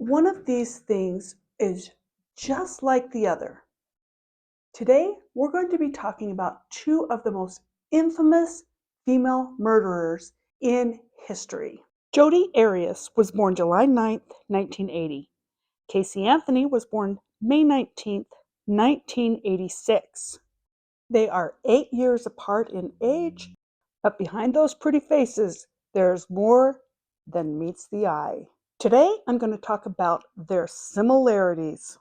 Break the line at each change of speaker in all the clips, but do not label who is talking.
One of these things is just like the other. Today, we're going to be talking about two of the most infamous female murderers in history. Jodi Arias was born July 9th, 1980. Caseyanthony was born May 19th, 1986. They are 8 years apart in age, but behind those pretty faces, there's more than meets the eye. Today, I'm going to talk about their similarities.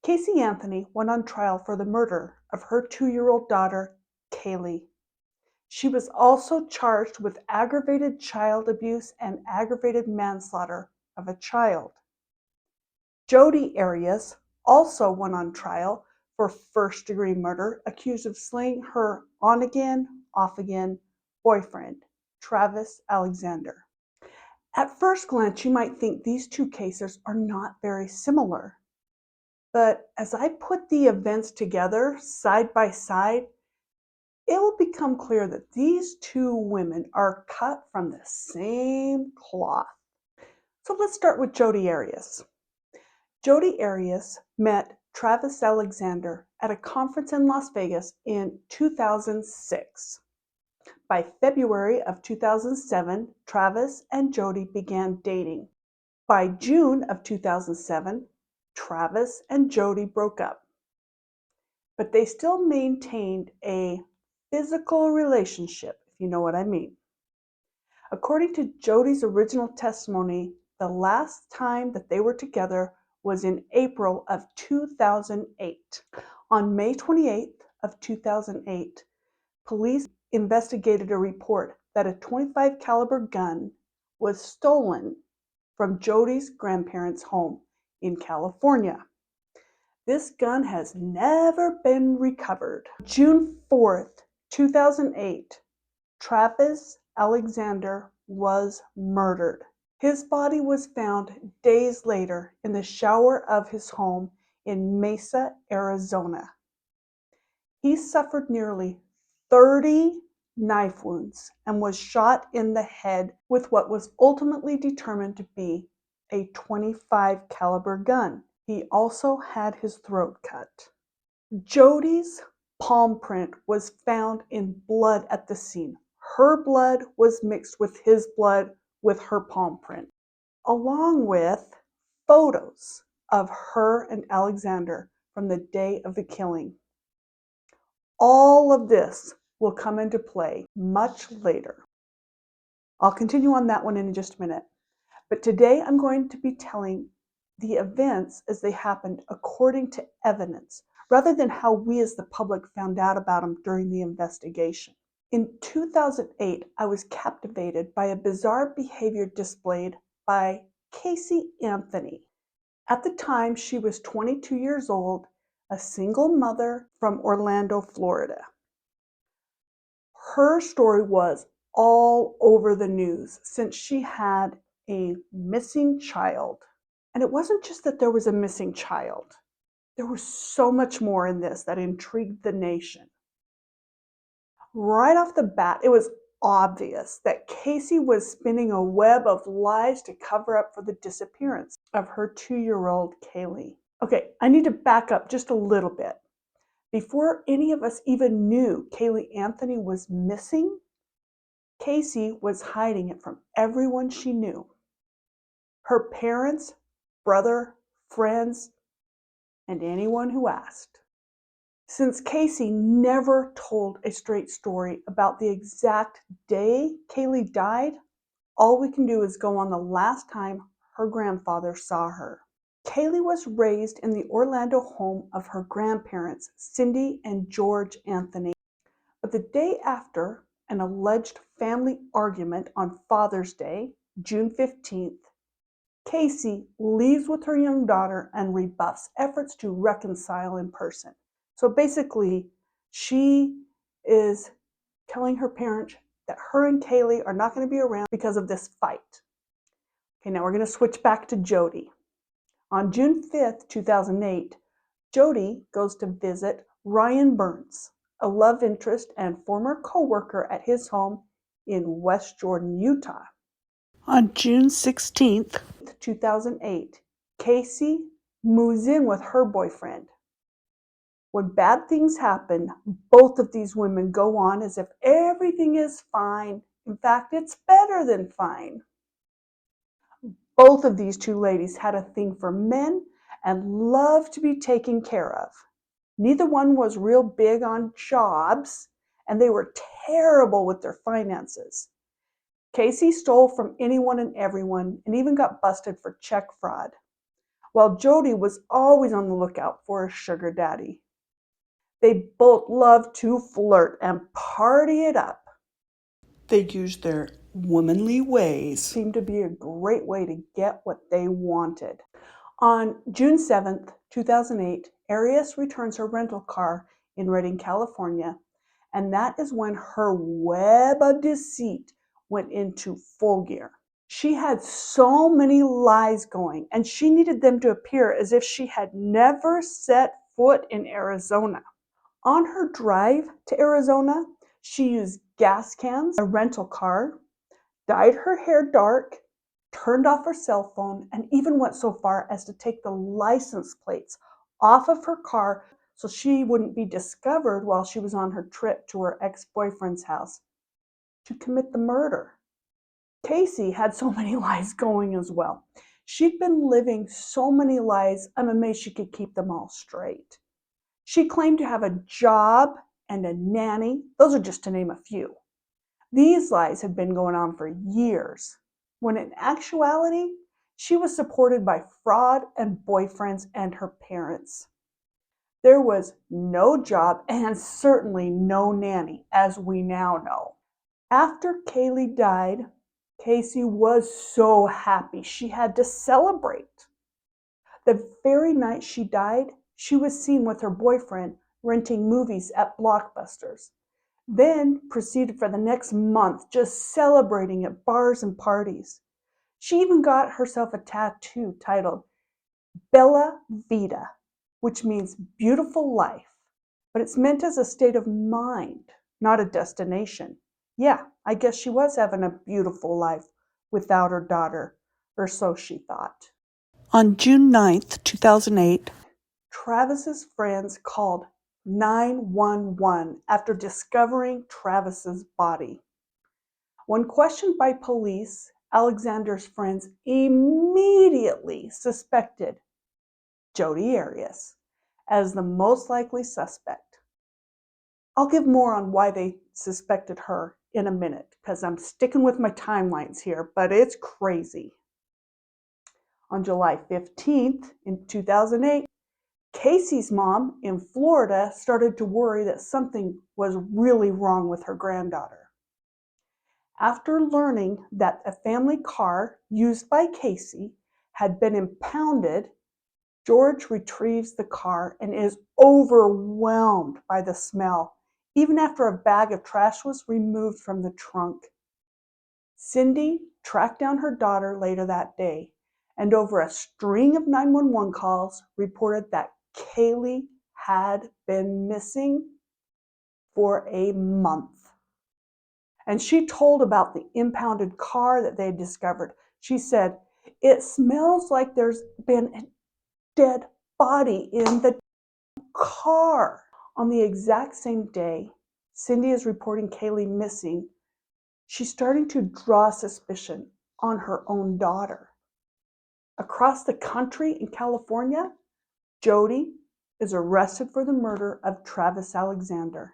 Caseyanthony went on trial for the murder of her 2-year-old daughter, Caylee. She was also charged with aggravated child abuse and aggravated manslaughter of a child. Jodi Arias also went on trial for first-degree murder, accused of slaying her on-again, off-again boyfriend, Travisalexander. At first glance, you might think these two cases are not very similar. But as I put the events together side by side, it will become clear that these two women are cut from the same cloth. So let's start with Jodi Arias. Jodi Arias met Travisalexander at a conference in Las Vegas in 2006. By February of 2007, Travis and Jodi began dating. By June of 2007, Travis and Jodi broke up. But they still maintained a physical relationship, if you know what I mean. According to Jodi's original testimony, the last time that they were together was in April of 2008. On May 28th of 2008, police investigated a report that a .25 caliber gun was stolen from Jodi's grandparents' home in California. This gun has never been recovered. June 4th, 2008, Travis Alexander was murdered. His body was found days later in the shower of his home in Mesa, Arizona. He suffered nearly 30 knife wounds and was shot in the head with what was ultimately determined to be a .25 caliber gun. He also had his throat cut. Jodi's palm print was found in blood at the scene. Her blood was mixed with his blood with her palm print, along with photos of her and Alexander from the day of the killing. All of this will come into play much later. I'll continue on that one in just a minute. But today I'm going to be telling the events as they happened according to evidence, rather than how we as the public found out about them during the investigation. In 2008, I was captivated by a bizarre behavior displayed by Caseyanthony. At the time, she was 22 years old, a single mother from Orlando, Florida. Her story was all over the news since she had a missing child. And it wasn't just that there was a missing child. There was so much more in this that intrigued the nation. Right off the bat, it was obvious that Casey was spinning a web of lies to cover up for the disappearance of her 2-year-old Caylee. Okay, I need to back up just a little bit. Before any of us even knew cayleeanthony was missing, Casey was hiding it from everyone she knew. Her parents, brother, friends, and anyone who asked. Since Casey never told a straight story about the exact day Caylee died, all we can do is go on the last time her grandfather saw her. Caylee was raised in the Orlando home of her grandparents, Cindy and George Anthony. But the day after an alleged family argument on Father's Day, June 15th, Casey leaves with her young daughter and rebuffs efforts to reconcile in person. So basically, she is telling her parents that her and Caylee are not going to be around because of this fight. Okay, now we're going to switch back to Jodi. On June 5th, 2008, Jodi goes to visit Ryan Burns, a love interest and former co-worker at his home in West Jordan, Utah. On June 16th, 2008, Casey moves in with her boyfriend. When bad things happen, both of these women go on as if everything is fine. In fact, it's better than fine. Both of these two ladies had a thing for men and loved to be taken care of. Neither one was real big on jobs, and they were terrible with their finances. Casey stole from anyone and everyone and even got busted for check fraud, while Jodi was always on the lookout for a sugar daddy. They both loved to flirt and party it up. They used their womanly ways. Seemed to be a great way to get what they wanted. On June 7th, 2008, Arias returns her rental car in Redding, California, and that is when her web of deceit went into full gear. She had so many lies going, and she needed them to appear as if she had never set foot in Arizona. On her drive to Arizona, she used gas cans, a rental car, dyed her hair dark, turned off her cell phone, and even went so far as to take the license plates off of her car so she wouldn't be discovered while she was on her trip to her ex-boyfriend's house to commit the murder. Casey had so many lies going as well. She'd been living so many lies, I'm amazed she could keep them all straight. She claimed to have a job and a nanny. Those are just to name a few. These lies had been going on for years, when in actuality, she was supported by fraud and boyfriends and her parents. There was no job and certainly no nanny, as we now know. After Caylee died, Casey was so happy she had to celebrate. The very night she died, she was seen with her boyfriend renting movies at Blockbusters, then proceeded for the next month just celebrating at bars and parties. She even got herself a tattoo titled Bella Vita, which means beautiful life, but it's meant as a state of mind, not a destination. Yeah, I guess she was having a beautiful life without her daughter, or so she thought. On June 9th, 2008, Travis's friends called 911 after discovering Travis's body. When questioned by police, Alexander's friends immediately suspected Jodi Arias as the most likely suspect. I'll give more on why they suspected her in a minute, because I'm sticking with my timelines here, but it's crazy. On July 15th, in 2008, Casey's mom in Florida started to worry that something was really wrong with her granddaughter. After learning that a family car used by Casey had been impounded, George retrieves the car and is overwhelmed by the smell, even after a bag of trash was removed from the trunk. Cindy tracked down her daughter later that day, and over a string of 911 calls reported that Caylee had been missing for a month. And she told about the impounded car that they had discovered. She said, "It smells like there's been a dead body in the car." On the exact same day Cindy is reporting Caylee missing, she's starting to draw suspicion on her own daughter. Across the country in California, Jodi is arrested for the murder of Travisalexander.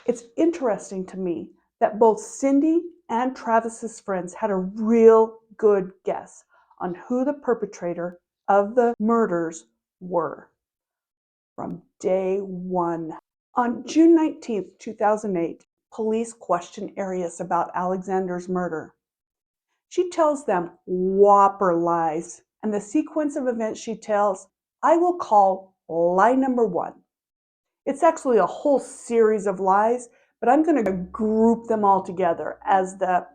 It's interesting to me that both Cindy and Travis's friends had a real good guess on who the perpetrator of the murders were from day one. On June 19th, 2008, police question Arias about Alexander's murder. She tells them whopper lies, and the sequence of events she tells, I will call lie number one. It's actually a whole series of lies, but I'm going to group them all together as the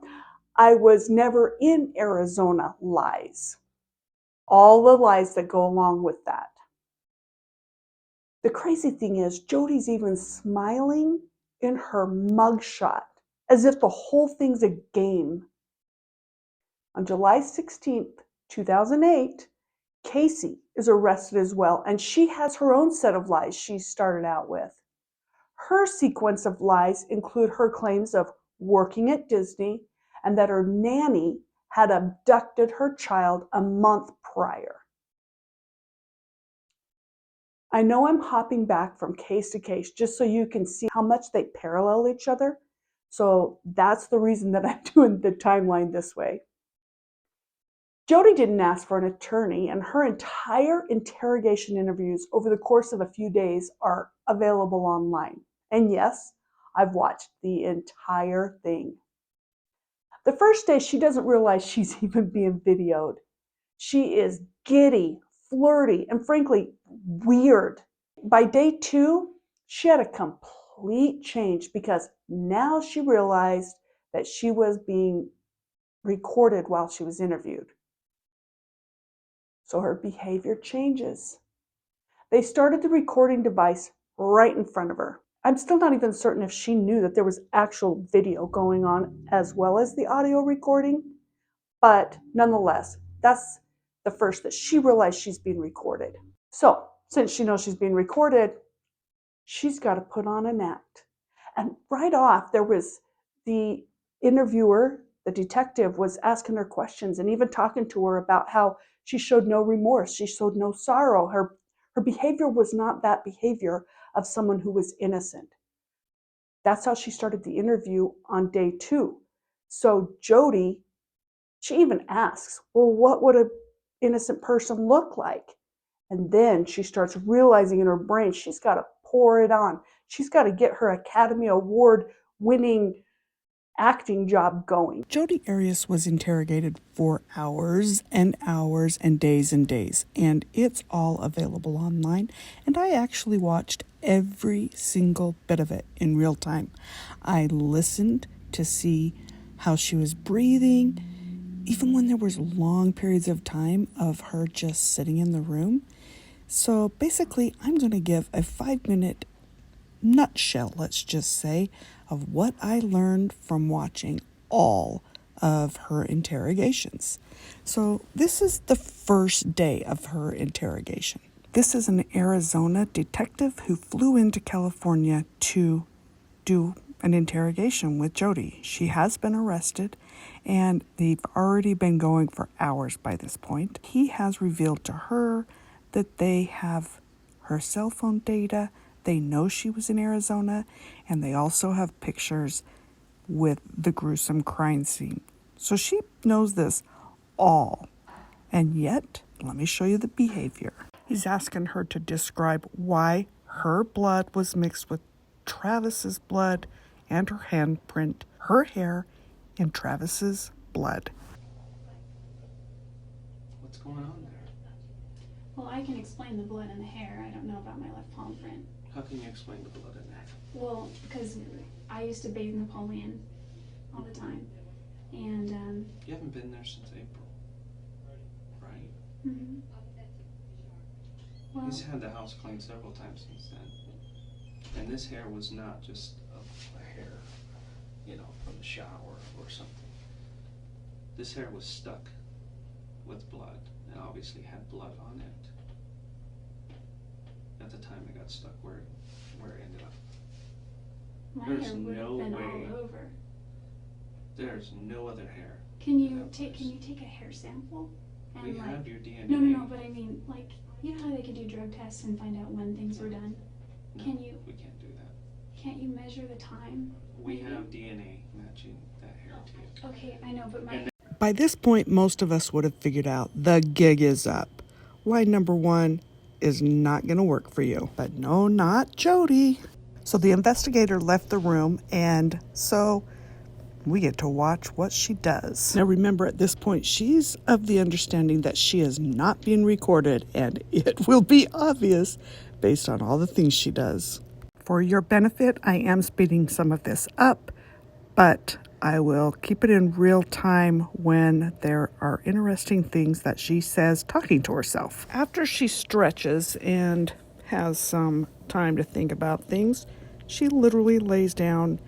I was never in Arizona lies. All the lies that go along with that. The crazy thing is, Jodi's even smiling in her mugshot, as if the whole thing's a game. On July 16th, 2008, Casey is arrested as well, and she has her own set of lies she started out with. Her sequence of lies include her claims of working at Disney and that her nanny had abducted her child a month prior. I know I'm hopping back from case to case just so you can see how much they parallel each other. So that's the reason that I'm doing the timeline this way. Jodi didn't ask for an attorney, and her entire interrogation interviews over the course of a few days are available online. And yes, I've watched the entire thing. The first day, she doesn't realize she's even being videoed. She is giddy, flirty, and frankly, weird. By day 2, she had a complete change because now she realized that she was being recorded while she was interviewed. So her behavior changes. They started the recording device right in front of her. I'm still not even certain if she knew that there was actual video going on as well as the audio recording, but nonetheless, that's the first that she realized she's being recorded. So, since she knows she's being recorded, she's got to put on an act. And right off, there was the interviewer, the detective, was asking her questions and even talking to her about how she showed no remorse, she showed no sorrow. Her behavior was not that behavior of someone who was innocent. That's how she started the interview on day 2. So Jodi, she even asks, well, what would an innocent person look like? And then she starts realizing in her brain she's got to pour it on. She's got to get her Academy Award winning acting job going.
Jodi Arias was interrogated for hours and hours and days, and it's all available online, and I actually watched every single bit of it in real time. I listened to see how she was breathing, even when there was long periods of time of her just sitting in the room. So basically, I'm going to give a 5-minute nutshell, let's just say, of what I learned from watching all of her interrogations. So this is the first day of her interrogation. This is an Arizona detective who flew into California to do an interrogation with Jodi. She has been arrested, and they've already been going for hours by this point. He has revealed to her that they have her cell phone data. They know she was in Arizona, and they also have pictures with the gruesome crime scene. So she knows this all. And yet, let me show you the behavior. He's asking her to describe why her blood was mixed with Travis's blood and her handprint, her hair, and Travis's blood.
What's going on there?
Well, I can explain the blood and the hair. I don't know about my left palm print.
How can you explain the blood in that?
Well, because I used to bathe Napoleon all the time. And,
You haven't been there since April, right?
mm-hmm. Well,
He's had the house cleaned several times since then. And this hair was not just a hair, from the shower or something. This hair was stuck with blood and obviously had blood on it. At the time it got stuck where it ended up.
my
there's
hair would
no
have been
way.
all over.
There's no other hair.
Can you
that
take
place.
a hair sample? And
We have your DNA.
No, but I mean, like, you know how they can do drug tests and find out when things were done?
No,
Can you?
We can't do that.
Can't you measure the time?
We
maybe?
have DNA matching that hair to you.
Okay, I know, but my...
And
By this point, most of us would have figured out the gig is up. Line number 1 is not going to work for you. But no, not Jodi. So the investigator left the room, and so we get to watch what she does. Now remember, at this point, she's of the understanding that she is not being recorded, and it will be obvious based on all the things she does. For your benefit, I am speeding some of this up, but I will keep it in real time when there are interesting things that she says talking to herself. After she stretches and has some time to think about things, she literally lays down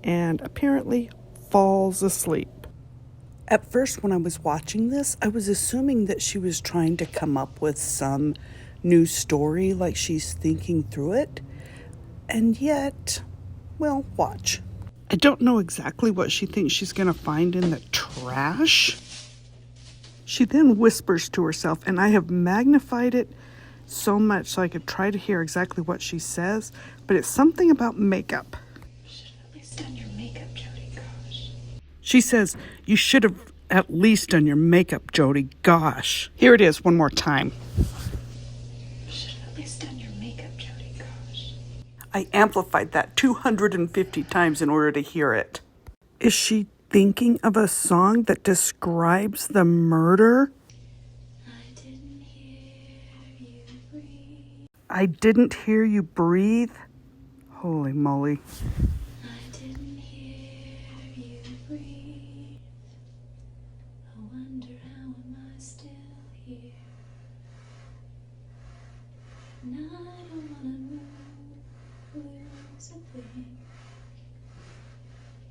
and apparently falls asleep. At first, when I was watching this, I was assuming that she was trying to come up with some new story, like she's thinking through it. And yet, well, watch. I don't know exactly what she thinks she's going to find in the trash. She then whispers to herself, and I have magnified it so much so I could try to hear exactly what she says, but it's something about makeup.
Should have at least done your makeup, Jodi. Gosh.
She says, "You should have at least done your makeup, Jodi. Gosh." Here it is one more time.
Should have at least done your makeup, Jodi. Gosh.
I amplified that 250 times in order to hear it. Is she thinking of a song that describes the murder?
I didn't hear you breathe.
I didn't hear you breathe. Holy moly.
I didn't hear you breathe. I wonder how am I still here? And I don't wanna lose a thing.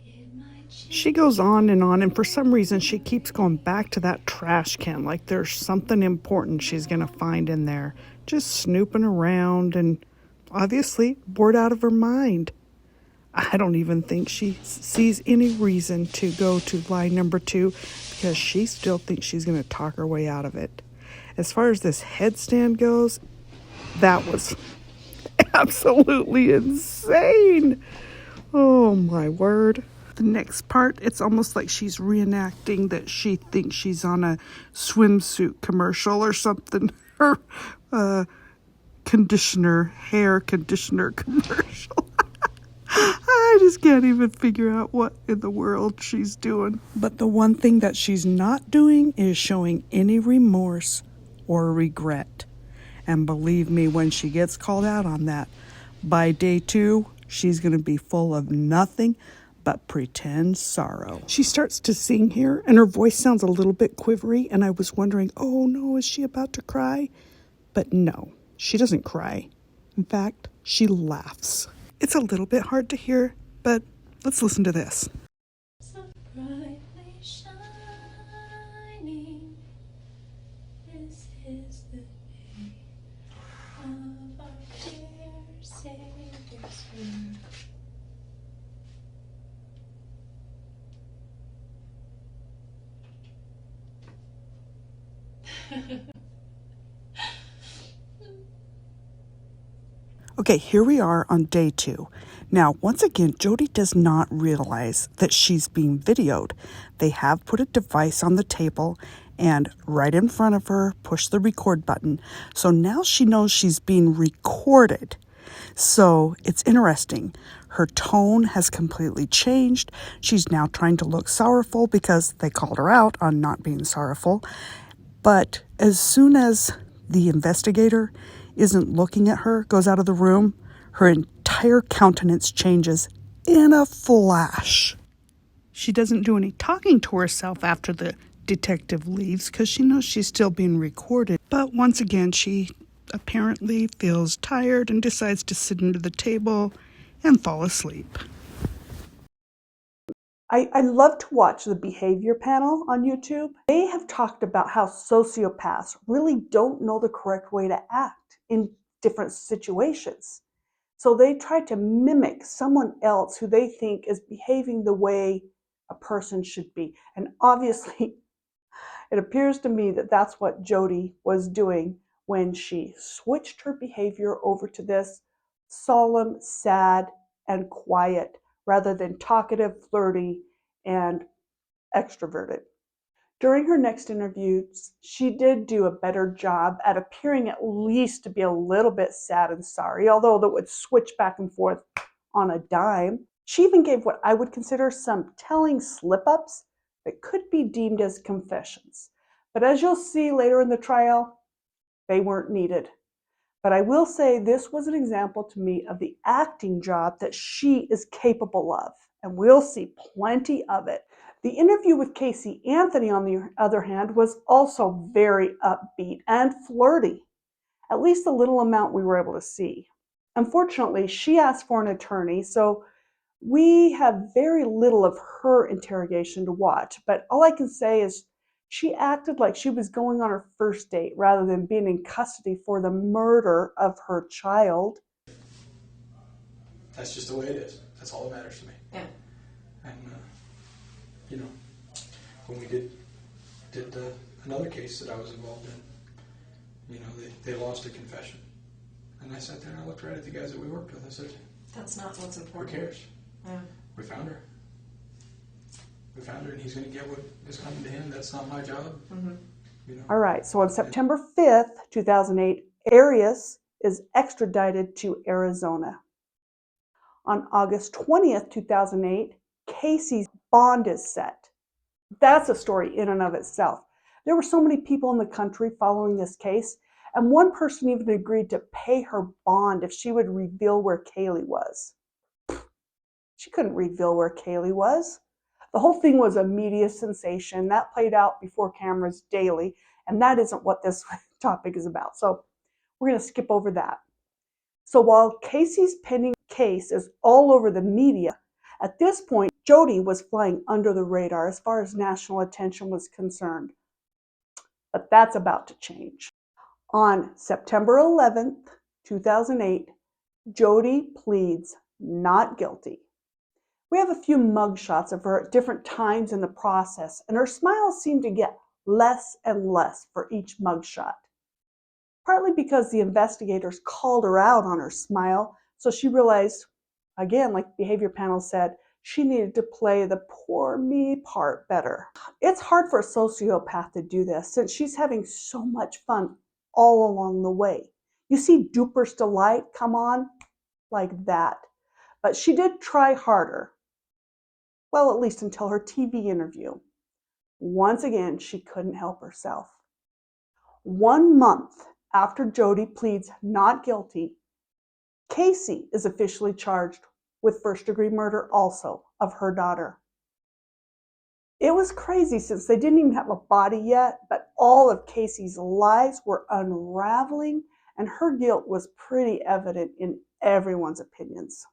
It might change.
She goes on, and for some reason she keeps going back to that trash can, like there's something important she's going to find in there. Just snooping around and obviously bored out of her mind. I don't even think she sees any reason to go to lie number 2 because she still thinks she's going to talk her way out of it. As far as this headstand goes, that was absolutely insane. Oh my word. The next part, it's almost like she's reenacting that she thinks she's on a swimsuit commercial or something. Her hair conditioner commercial. I just can't even figure out what in the world she's doing. But the one thing that she's not doing is showing any remorse or regret. And believe me, when she gets called out on that, by day 2, she's going to be full of nothing but pretend sorrow. She starts to sing here, and her voice sounds a little bit quivery, and I was wondering, oh no, is she about to cry? But no, she doesn't cry. In fact, she laughs. It's a little bit hard to hear, but let's listen to this.
So brightly shining, this is the day of our dear Savior's birth.
Okay, here we are on day 2. Now, once again, Jodi does not realize that she's being videoed. They have put a device on the table and right in front of her, push the record button. So now she knows she's being recorded. So it's interesting. Her tone has completely changed. She's now trying to look sorrowful because they called her out on not being sorrowful. But as soon as the investigator isn't looking at her, goes out of the room, her entire countenance changes in a flash. She doesn't do any talking to herself after the detective leaves because she knows she's still being recorded. But once again, she apparently feels tired and decides to sit under the table and fall asleep.
I love to watch the behavior panel on YouTube. They have talked about how sociopaths really don't know the correct way to act in different situations. So they try to mimic someone else who they think is behaving the way a person should be. And obviously, it appears to me that that's what Jodi was doing when she switched her behavior over to this solemn, sad, and quiet rather than talkative, flirty, and extroverted. During her next interviews, she did do a better job at appearing at least to be a little bit sad and sorry, although that would switch back and forth on a dime. She even gave what I would consider some telling slip-ups that could be deemed as confessions. But as you'll see later in the trial, they weren't needed. But I will say this was an example to me of the acting job that she is capable of, and we'll see plenty of it. The interview with Caseyanthony, on the other hand, was also very upbeat and flirty, at least the little amount we were able to see. Unfortunately, she asked for an attorney, so We have very little of her interrogation to watch, but all I can say is she acted like she was going on her first date rather than being in custody for the murder of her child.
That's just the way it is. That's all that matters to me.
Yeah.
And, you know, when we did another case that I was involved in, you know, they lost a confession. And I sat there and I looked right at the guys that we worked with. I said,
That's not what's
who
important.
cares?
Yeah.
We found her. We found her, and he's going to get what is coming to him. That's not my job.
Mm-hmm.
You know.
All right, so on September 5th, 2008, Arias is extradited to Arizona. On August 20th, 2008, Casey's bond is set. That's a story in and of itself. There were so many people in the country following this case, and one person even agreed to pay her bond if she would reveal where Caylee was. She couldn't reveal where Caylee was. The whole thing was a media sensation. That played out before cameras daily, and that isn't what this topic is about. So we're going to skip over that. So while Casey's pending case is all over the media, at this point, Jodi was flying under the radar as far as national attention was concerned. But that's about to change. On September 11th, 2008, Jodi pleads not guilty. We have a few mugshots of her at different times in the process, and her smiles seem to get less and less for each mugshot. Partly because the investigators called her out on her smile, so she realized, again, like the behavior panel said, she needed to play the poor me part better. It's hard for a sociopath to do this since she's having so much fun all along the way. You see Duper's Delight come on like that, but she did try harder. Well, at least until her TV interview. Once again, she couldn't help herself. 1 month after Jodi pleads not guilty, Casey is officially charged with first-degree murder also of her daughter. It was crazy since they didn't even have a body yet, but all of Casey's lies were unraveling and her guilt was pretty evident in everyone's opinions.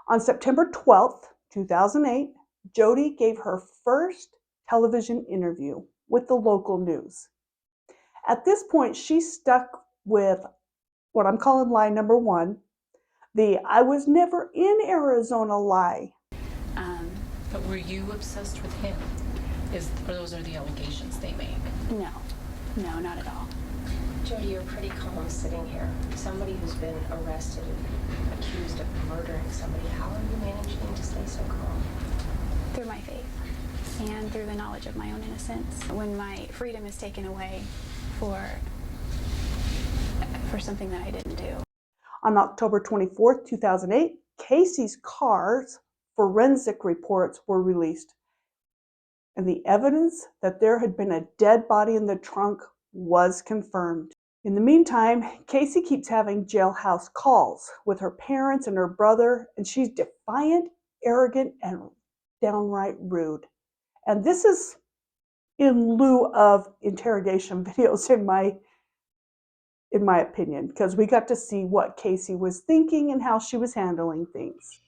On September 12th, 2008, Jodi gave her first television interview with the local news. At this point, she stuck with what I'm calling lie number 1, the "I was never in Arizona" lie.
But were you obsessed with him? Or those are the allegations they make?
No, not at all.
Jodi, you're pretty calm sitting here. Somebody who's been arrested and accused of murdering somebody. How are you managing to stay so calm?
Through my faith and through the knowledge of my own innocence. When my freedom is taken away for something that I didn't do.
On October 24th, 2008, Casey's car's forensic reports were released, and the evidence that there had been a dead body in the trunk was confirmed. In the meantime, Casey keeps having jailhouse calls with her parents and her brother, and she's defiant, arrogant, and downright rude. And this is in lieu of interrogation videos, in my opinion, because we got to see what Casey was thinking and how she was handling things.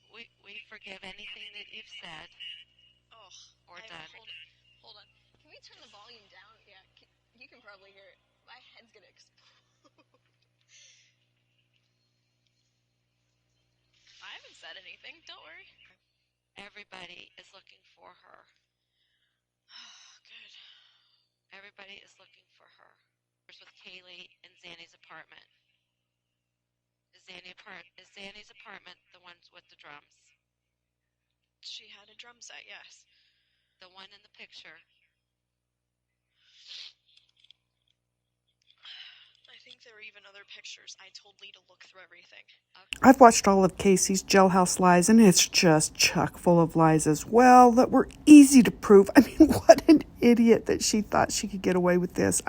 We forgive anything that you've said or done.
Hold on. Can we turn the volume down? Yeah, you can probably hear it. My head's gonna explode. I haven't said anything. Don't worry.
Everybody is looking for her.
Good.
Everybody is looking for her. With Caylee in Zanny's apartment. Is Zanny's apartment the one with the drums?
She had a drum set, yes.
The one in the picture.
I think there were even other pictures. I told Lee to look through everything.
I've watched all of Casey's Jailhouse Lies, and it's just chock full of lies as well that were easy to prove. I mean, what an idiot that she thought she could get away with this.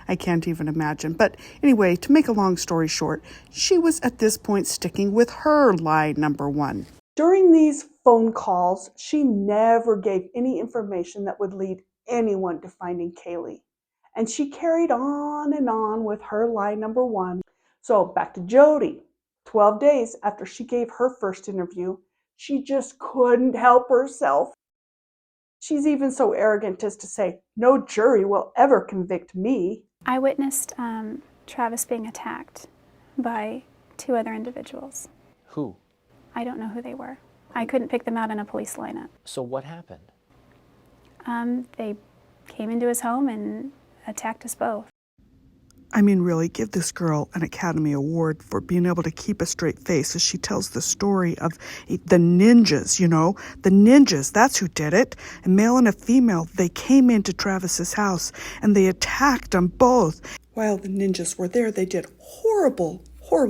I can't even imagine. But anyway, to make a long story short, she was at this point sticking with her lie number 1.
During these phone calls, she never gave any information that would lead anyone to finding Caylee. And she carried on and on with her lie number 1. So back to Jodi. 12 days after she gave her first interview, She just couldn't help herself. She's even so arrogant as to say, "No jury will ever convict me."
I witnessed Travis being attacked by 2 other individuals.
Who?
I don't know who they were. I couldn't pick them out in a police lineup.
So what happened?
They came into his home and attacked us both.
I mean, really, give this girl an Academy Award for being able to keep a straight face as she tells the story of the ninjas, the ninjas, that's who did it. A male and a female, they came into Travis's house and they attacked them both. While the ninjas were there, they did horrible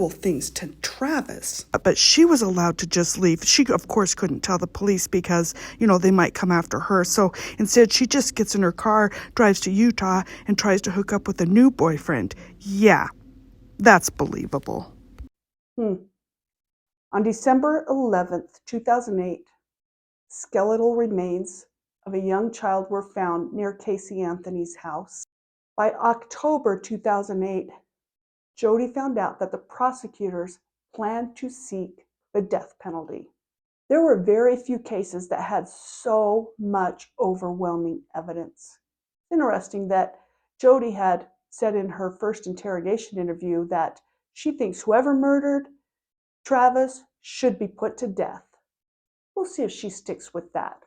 things to Travis. But she was allowed to just leave. She, of course, couldn't tell the police because, they might come after her. So instead, she just gets in her car, drives to Utah, and tries to hook up with a new boyfriend. Yeah, that's believable.
On December 11th, 2008, skeletal remains of a young child were found near Caseyanthony's house. By October 2008, Jodi found out that the prosecutors planned to seek the death penalty. There were very few cases that had so much overwhelming evidence. It's interesting that Jodi had said in her first interrogation interview that she thinks whoever murdered Travis should be put to death. We'll see if she sticks with that.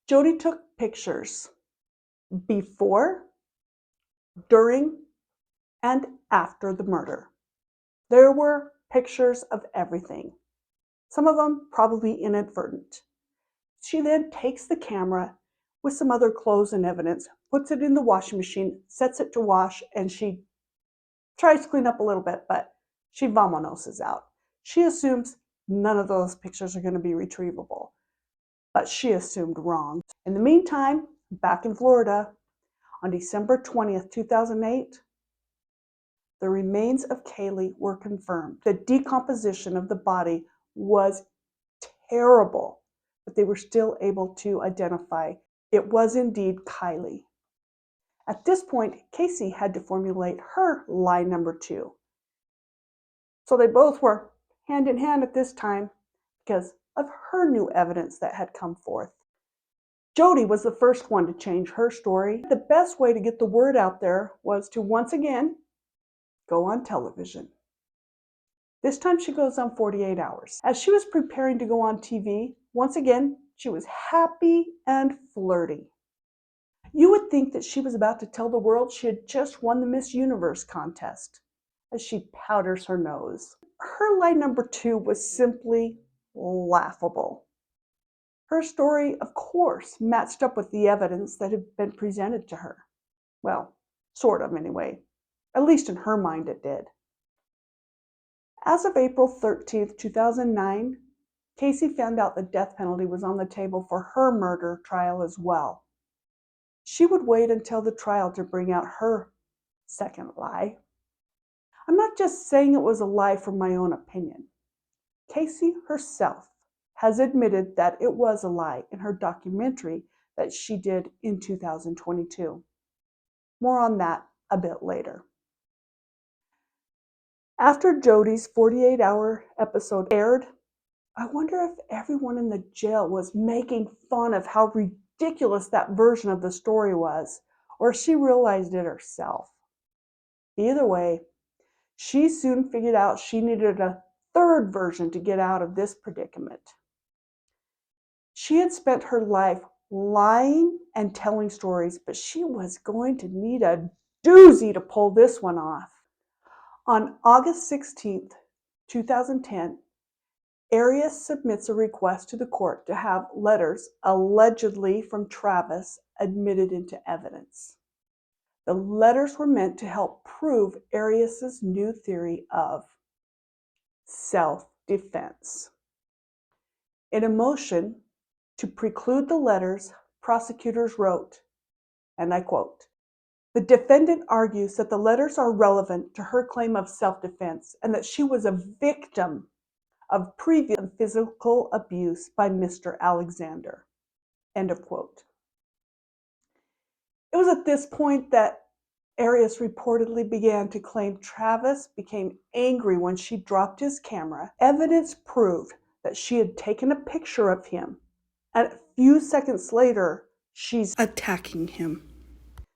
Jodi took pictures before, during, and after the murder. There were pictures of everything, some of them probably inadvertent. She then takes the camera with some other clothes and evidence, puts it in the washing machine, sets it to wash, and she tries to clean up a little bit, but she vamonoses out. She assumes none of those pictures are going to be retrievable, but she assumed wrong. In the meantime, back in Florida, on December 20th, 2008, the remains of Caylee were confirmed. The decomposition of the body was terrible, but they were still able to identify it was indeed Caylee. At this point, Casey had to formulate her lie number 2. So they both were hand in hand at this time because of her new evidence that had come forth. Jodi was the first one to change her story. The best way to get the word out there was to once again go on television. This time she goes on 48 Hours. As she was preparing to go on TV, once again, she was happy and flirty. You would think that she was about to tell the world she had just won the Miss Universe contest as she powders her nose. Her lie number 2 was simply laughable. Her story, of course, matched up with the evidence that had been presented to her. Well, sort of anyway. At least in her mind it did. As of April 13th, 2009, Casey found out the death penalty was on the table for her murder trial as well. She would wait until the trial to bring out her second lie. I'm not just saying it was a lie from my own opinion. Casey herself has admitted that it was a lie in her documentary that she did in 2022. More on that a bit later. After Jodi's 48-hour episode aired, I wonder if everyone in the jail was making fun of how ridiculous that version of the story was, or she realized it herself. Either way, she soon figured out she needed a third version to get out of this predicament. She had spent her life lying and telling stories, but she was going to need a doozy to pull this one off. On August 16th, 2010, Arias submits a request to the court to have letters allegedly from Travis admitted into evidence. The letters were meant to help prove Arias's new theory of self-defense. In a motion to preclude the letters, prosecutors wrote, and I quote, "The defendant argues that the letters are relevant to her claim of self-defense and that she was a victim of previous physical abuse by Mr. Alexander." End of quote. It was at this point that Arias reportedly began to claim Travis became angry when she dropped his camera. Evidence proved that she had taken a picture of him, and a few seconds later, she's
attacking him.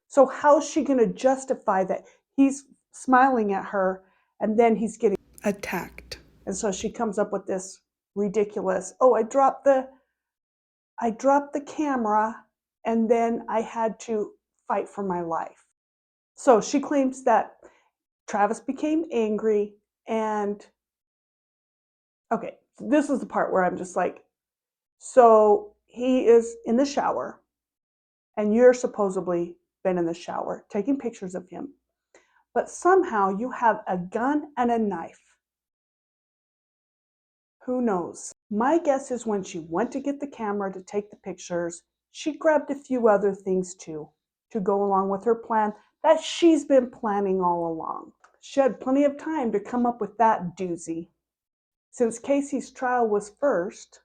So how's she going to justify that he's smiling at her and then he's getting
attacked?
And so she comes up with this ridiculous, oh, I dropped the camera and then I had to fight for my life. So she claims that Travis became angry and, okay, this is the part where I'm just like, so he is in the shower and you're supposedly been in the shower taking pictures of him, but somehow you have a gun and a knife. Who knows? My guess is when she went to get the camera to take the pictures, she grabbed a few other things too, to go along with her plan that she's been planning all along. She had plenty of time to come up with that doozy. Since Casey's trial was first,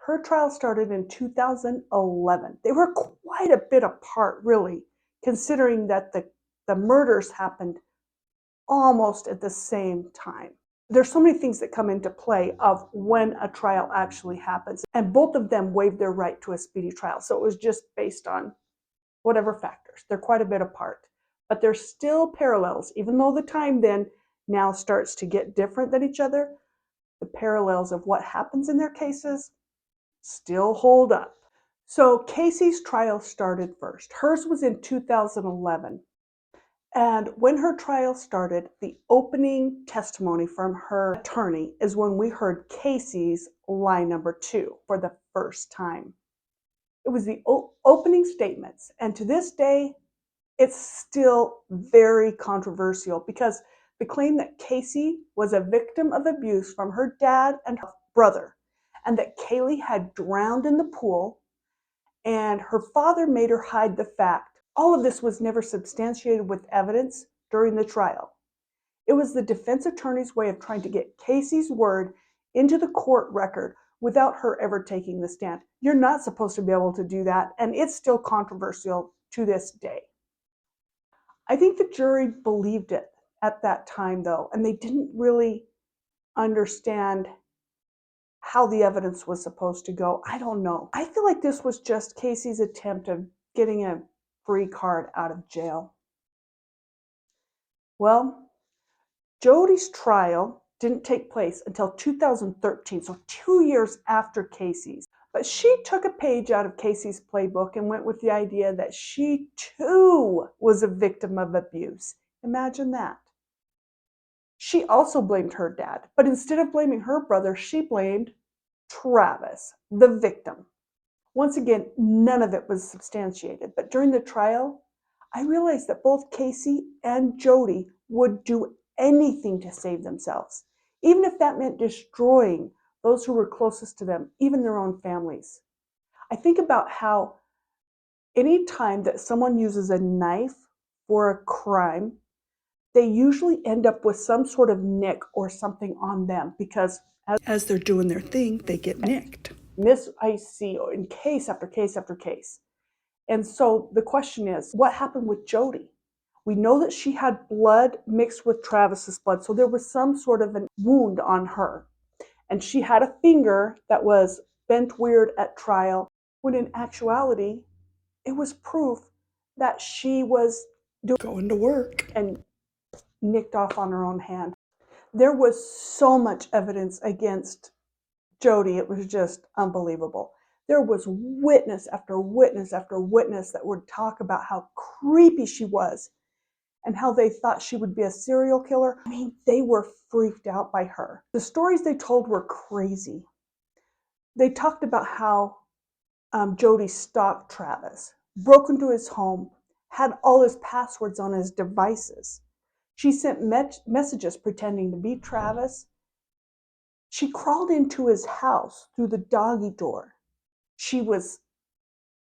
her trial started in 2011. They were quite a bit apart, really, considering that the murders happened almost at the same time. There's so many things that come into play of when a trial actually happens, and both of them waived their right to a speedy trial. So it was just based on whatever factors. They're quite a bit apart, but there's still parallels, even though the time then now starts to get different than each other. The parallels of what happens in their cases still hold up. So Casey's trial started first. Hers was in 2011. And when her trial started, the opening testimony from her attorney is when we heard Casey's lie number 2 for the first time. It was the opening statements. And to this day, it's still very controversial because the claim that Casey was a victim of abuse from her dad and her brother, and that Caylee had drowned in the pool, and her father made her hide the fact. All of this was never substantiated with evidence during the trial. It was the defense attorney's way of trying to get Casey's word into the court record without her ever taking the stand. You're not supposed to be able to do that, and it's still controversial to this day. I think the jury believed it at that time, though, and they didn't really understand how the evidence was supposed to go. I don't know. I feel like this was just Casey's attempt of getting a free card out of jail. Well, Jodi's trial didn't take place until 2013, so 2 years after Casey's. But she took a page out of Casey's playbook and went with the idea that she too was a victim of abuse. Imagine that. She also blamed her dad, but instead of blaming her brother, she blamed Travis, the victim. Once again, none of it was substantiated, but during the trial, I realized that both Casey and Jodi would do anything to save themselves, even if that meant destroying those who were closest to them, even their own families. I think about how any time that someone uses a knife for a crime, they usually end up with some sort of nick or something on them because
as they're doing their thing, they get nicked.
This I see in case after case after case. And so the question is, what happened with Jodi? We know that she had blood mixed with Travis's blood, so there was some sort of a wound on her. And she had a finger that was bent weird at trial, when in actuality, it was proof that she was
going to work
and nicked off on her own hand. There was so much evidence against Jodi, it was just unbelievable. There was witness after witness after witness that would talk about how creepy she was and how they thought she would be a serial killer. I mean, they were freaked out by her. The stories they told were crazy. They talked about how Jodi stalked Travis, broke into his home, had all his passwords on his devices. She sent messages pretending to be Travis. She crawled into his house through the doggy door. She was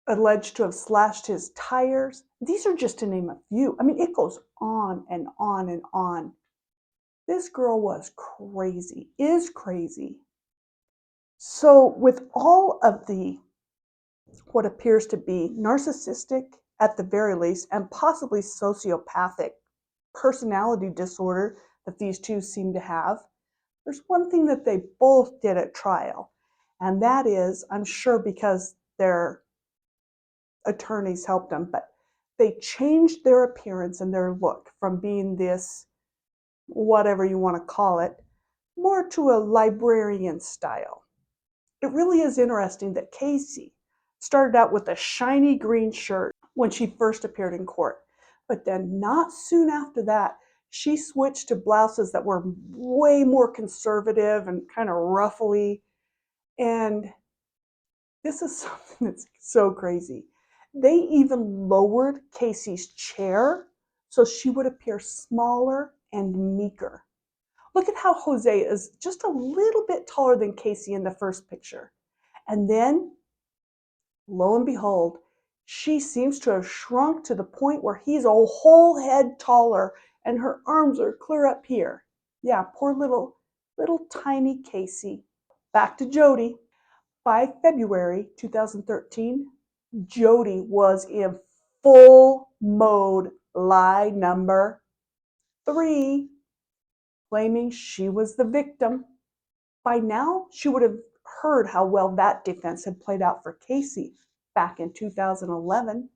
alleged to have slashed his tires. These are just to name a few. I mean, it goes on and on and on. This girl was crazy, is crazy. So with all of the, what appears to be narcissistic at the very least, and possibly sociopathic personality disorder that these two seem to have, there's one thing that they both did at trial, and that is, I'm sure because their attorneys helped them, but they changed their appearance and their look from being this, whatever you want to call it, more to a librarian style. It really is interesting that Casey started out with a shiny green shirt when she first appeared in court, but then not soon after that, she switched to blouses that were way more conservative and kind of ruffly. And this is something that's so crazy. They even lowered Casey's chair so she would appear smaller and meeker. Look at how Jose is just a little bit taller than Casey in the first picture. And then, lo and behold, she seems to have shrunk to the point where he's a whole head taller and her arms are clear up here. Yeah, poor little tiny Casey. Back to Jodi. By February 2013, Jodi was in full mode lie number 3, claiming she was the victim. By now, she would have heard how well that defense had played out for Casey back in 2011.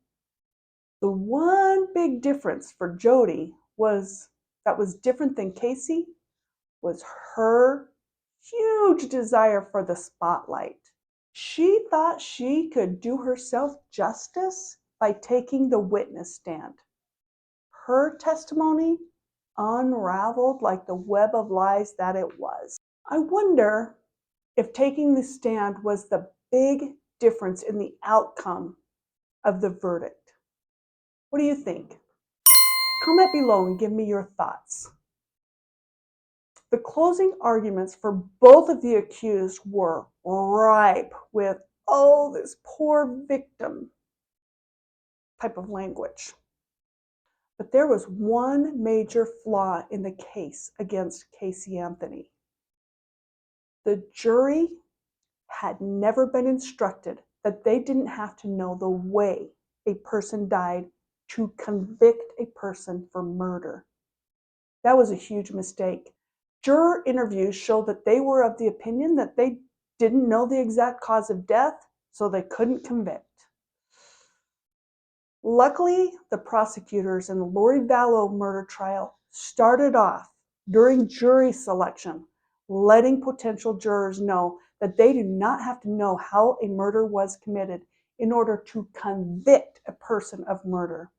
The one big difference for Jodi that was different than Casey was her huge desire for the spotlight. She thought she could do herself justice by taking the witness stand. Her testimony unraveled like the web of lies that it was. I wonder if taking the stand was the big difference in the outcome of the verdict. What do you think? Comment below and give me your thoughts. The closing arguments for both of the accused were ripe with, oh, this poor victim type of language. But there was one major flaw in the case against Caseyanthony. The jury had never been instructed that they didn't have to know the way a person died to convict a person for murder. That was a huge mistake. Juror interviews show that they were of the opinion that they didn't know the exact cause of death, so they couldn't convict. Luckily, the prosecutors in the Lori Vallow murder trial started off during jury selection, letting potential jurors know that they do not have to know how a murder was committed in order to convict a person of murder.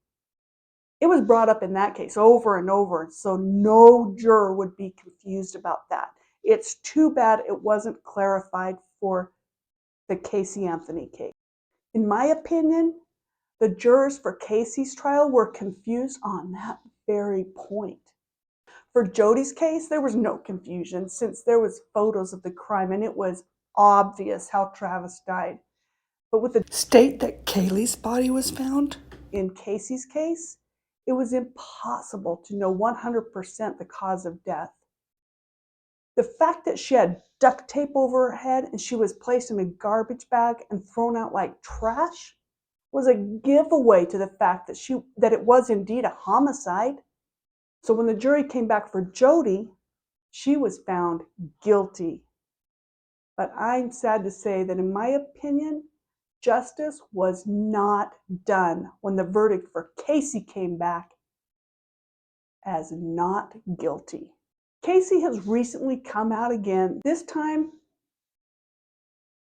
It was brought up in that case over and over, so no juror would be confused about that. It's too bad it wasn't clarified for the Caseyanthony case. In my opinion, the jurors for Casey's trial were confused on that very point. For Jodi's case, there was no confusion since there was photos of the crime and it was obvious how Travis died. But with the
State that Kaylee's body was found?
In Casey's case, it was impossible to know 100% the cause of death. The fact that she had duct tape over her head and she was placed in a garbage bag and thrown out like trash was a giveaway to the fact that it was indeed a homicide. So when the jury came back for Jodi, she was found guilty. But I'm sad to say that in my opinion, justice was not done when the verdict for Casey came back as not guilty. Casey has recently come out again, this time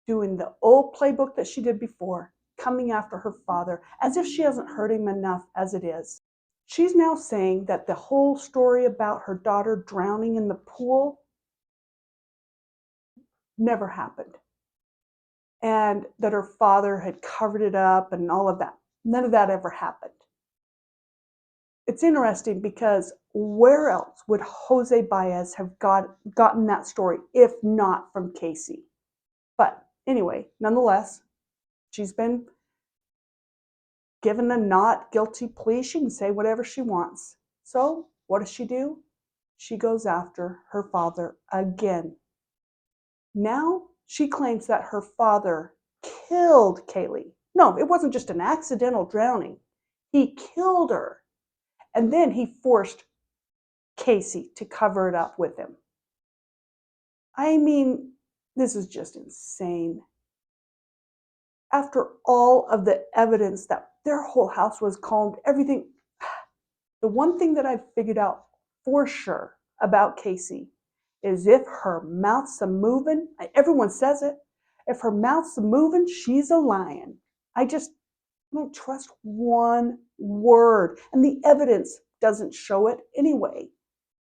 doing the old playbook that she did before, coming after her father, as if she hasn't hurt him enough as it is. She's now saying that the whole story about her daughter drowning in the pool never happened, and that her father had covered it up and all of that. None of that ever happened. It's interesting because where else would Jose Baez have gotten that story if not from Casey? But anyway, nonetheless, she's been given a not guilty plea. She can say whatever she wants. So what does she do? She goes after her father again. Now she claims that her father killed Caylee. No, it wasn't just an accidental drowning. He killed her. And then he forced Casey to cover it up with him. I mean, this is just insane. After all of the evidence that their whole house was combed, everything, the one thing that I've figured out for sure about Casey is if her mouth's a moving, everyone says it, if her mouth's a moving, she's a lying. I just don't trust one word, and the evidence doesn't show it anyway.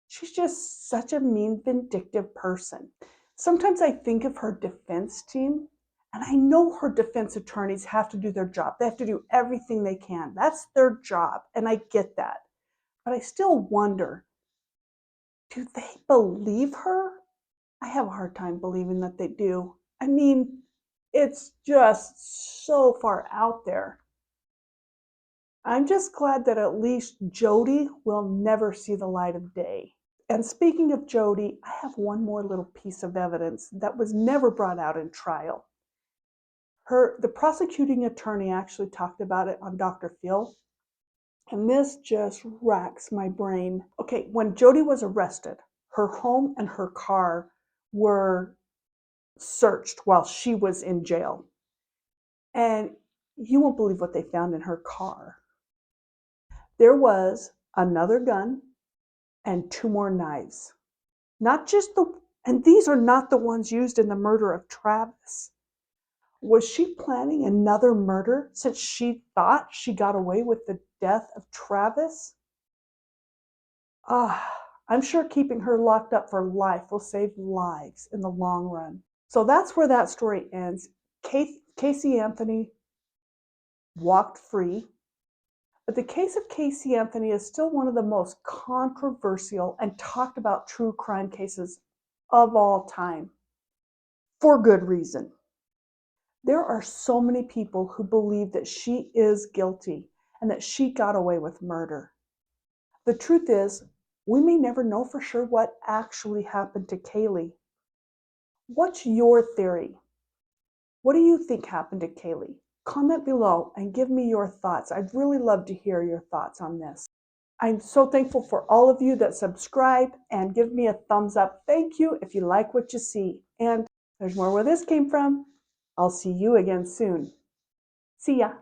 She's just such a mean, vindictive person. Sometimes I think of her defense team, and I know her defense attorneys have to do their job. They have to do everything they can. That's their job, and I get that. But I still wonder, do they believe her? I have a hard time believing that they do. I mean, it's just so far out there. I'm just glad that at least Jodi will never see the light of day. And speaking of Jodi, I have one more little piece of evidence that was never brought out in trial. The prosecuting attorney actually talked about it on Dr. Phil, and this just racks my brain. Okay, when Jodi was arrested, her home and her car were searched while she was in jail. And you won't believe what they found in her car. There was another gun and 2 more knives. And these are not the ones used in the murder of Travis. Was she planning another murder since she thought she got away with the death of Travis? I'm sure keeping her locked up for life will save lives in the long run. So that's where that story ends. Caseyanthony walked free. But the case of Caseyanthony is still one of the most controversial and talked about true crime cases of all time, for good reason. There are so many people who believe that she is guilty and that she got away with murder. The truth is, we may never know for sure what actually happened to Caylee. What's your theory? What do you think happened to Caylee? Comment below and give me your thoughts. I'd really love to hear your thoughts on this. I'm so thankful for all of you that subscribe and give me a thumbs up. Thank you if you like what you see. And there's more where this came from. I'll see you again soon. See ya.